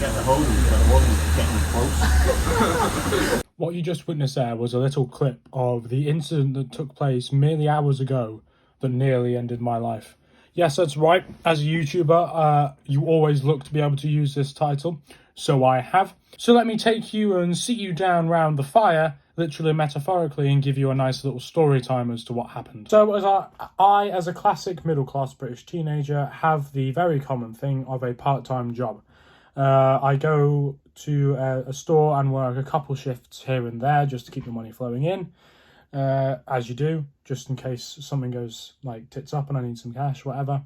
get the hose, but I wasn't getting close. What you just witnessed there was a little clip of the incident that took place merely hours ago that nearly ended my life. Yes, that's right. As a YouTuber, you always look to be able to use this title, so I have. So let me take you and sit you down round the fire, literally and metaphorically, and give you a nice little story time as to what happened. So as a classic middle-class British teenager, have the very common thing of a part-time job. I go to a store and work a couple shifts here and there just to keep the money flowing in, as you do, just in case something goes like tits up and I need some cash, whatever.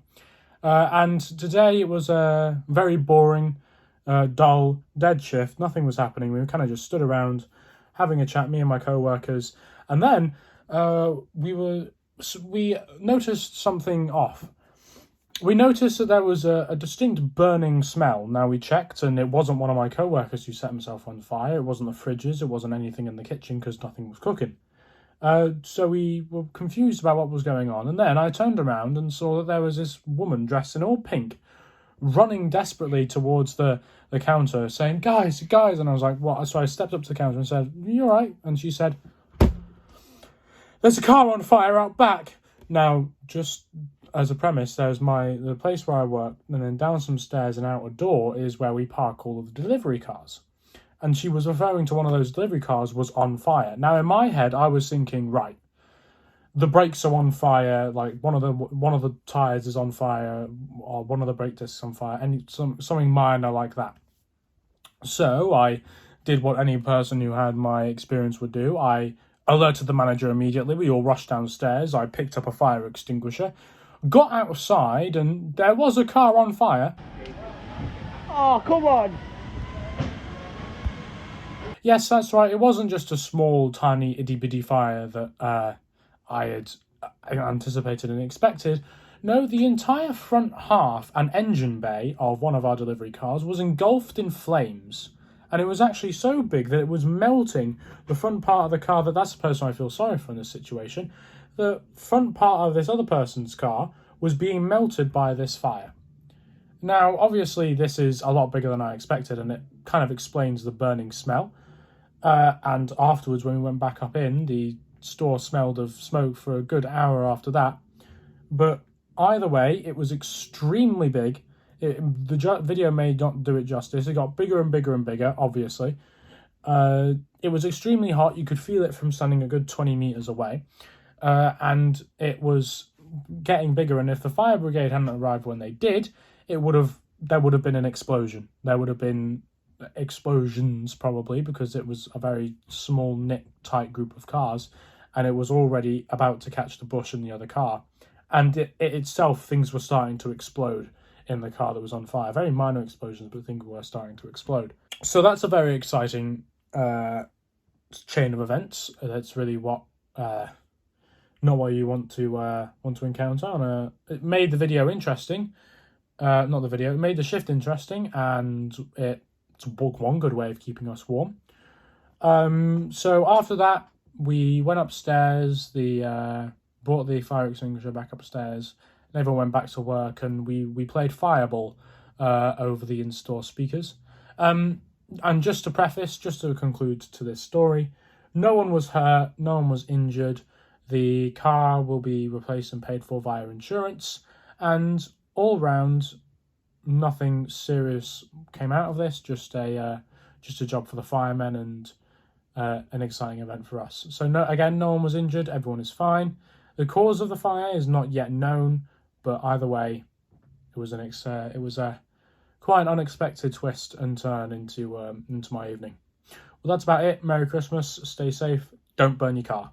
And today it was a very boring, dull, dead shift. Nothing was happening. We kind of just stood around having a chat, me and my co-workers, and then we noticed something off. We noticed that there was a distinct burning smell. Now, we checked, and it wasn't one of my co-workers who set himself on fire. It wasn't the fridges. It wasn't anything in the kitchen because nothing was cooking. So we were confused about what was going on. And then I turned around and saw that there was this woman dressed in all pink running desperately towards the counter saying, guys. And I was like, what? So I stepped up to the counter and said, you all right? And she said, there's a car on fire out back. Now, just as a premise, there's the place where I work, and then down some stairs and out a door is where we park all of the delivery cars. And she was referring to one of those delivery cars was on fire. Now, in my head, I was thinking, right, the brakes are on fire, like one of the tires is on fire, or one of the brake discs on fire, and something minor like that. So I did what any person who had my experience would do. I alerted the manager immediately. We all rushed downstairs. I picked up a fire extinguisher, got outside, and there was a car on fire. Oh, come on! Yes, that's right. It wasn't just a small, tiny, itty-bitty fire that I had anticipated and expected. No, the entire front half and engine bay of one of our delivery cars was engulfed in flames. And it was actually so big that it was melting the front part of the car. That's the person I feel sorry for in this situation. The front part of this other person's car was being melted by this fire. Now, obviously, this is a lot bigger than I expected, and it kind of explains the burning smell. And afterwards, when we went back up in, the store smelled of smoke for a good hour after that. But either way, it was extremely big. The video may not do it justice. It got bigger and bigger and bigger, obviously. It was extremely hot. You could feel it from standing a good 20 meters away. And it was getting bigger. And if the fire brigade hadn't arrived when they did, there would have been an explosion. There would have been explosions probably, because it was a very small knit tight group of cars, and it was already about to catch the bush in the other car. And it itself, things were starting to explode in the car that was on fire. Very minor explosions, but things were starting to explode. So that's a very exciting chain of events. That's really what not what you want to encounter. It made the video interesting. It made the shift interesting, and it's one good way of keeping us warm. So after that, we went upstairs, brought the fire extinguisher back upstairs, and everyone went back to work, and we played Fireball over the in-store speakers. And just to conclude to this story, no one was hurt, no one was injured. The car will be replaced and paid for via insurance, and all round, nothing serious came out of this. Just a job for the firemen and an exciting event for us. So no one was injured. Everyone is fine. The cause of the fire is not yet known, but either way, it was a quite an unexpected twist and turn into my evening. Well, that's about it. Merry Christmas. Stay safe. Don't burn your car.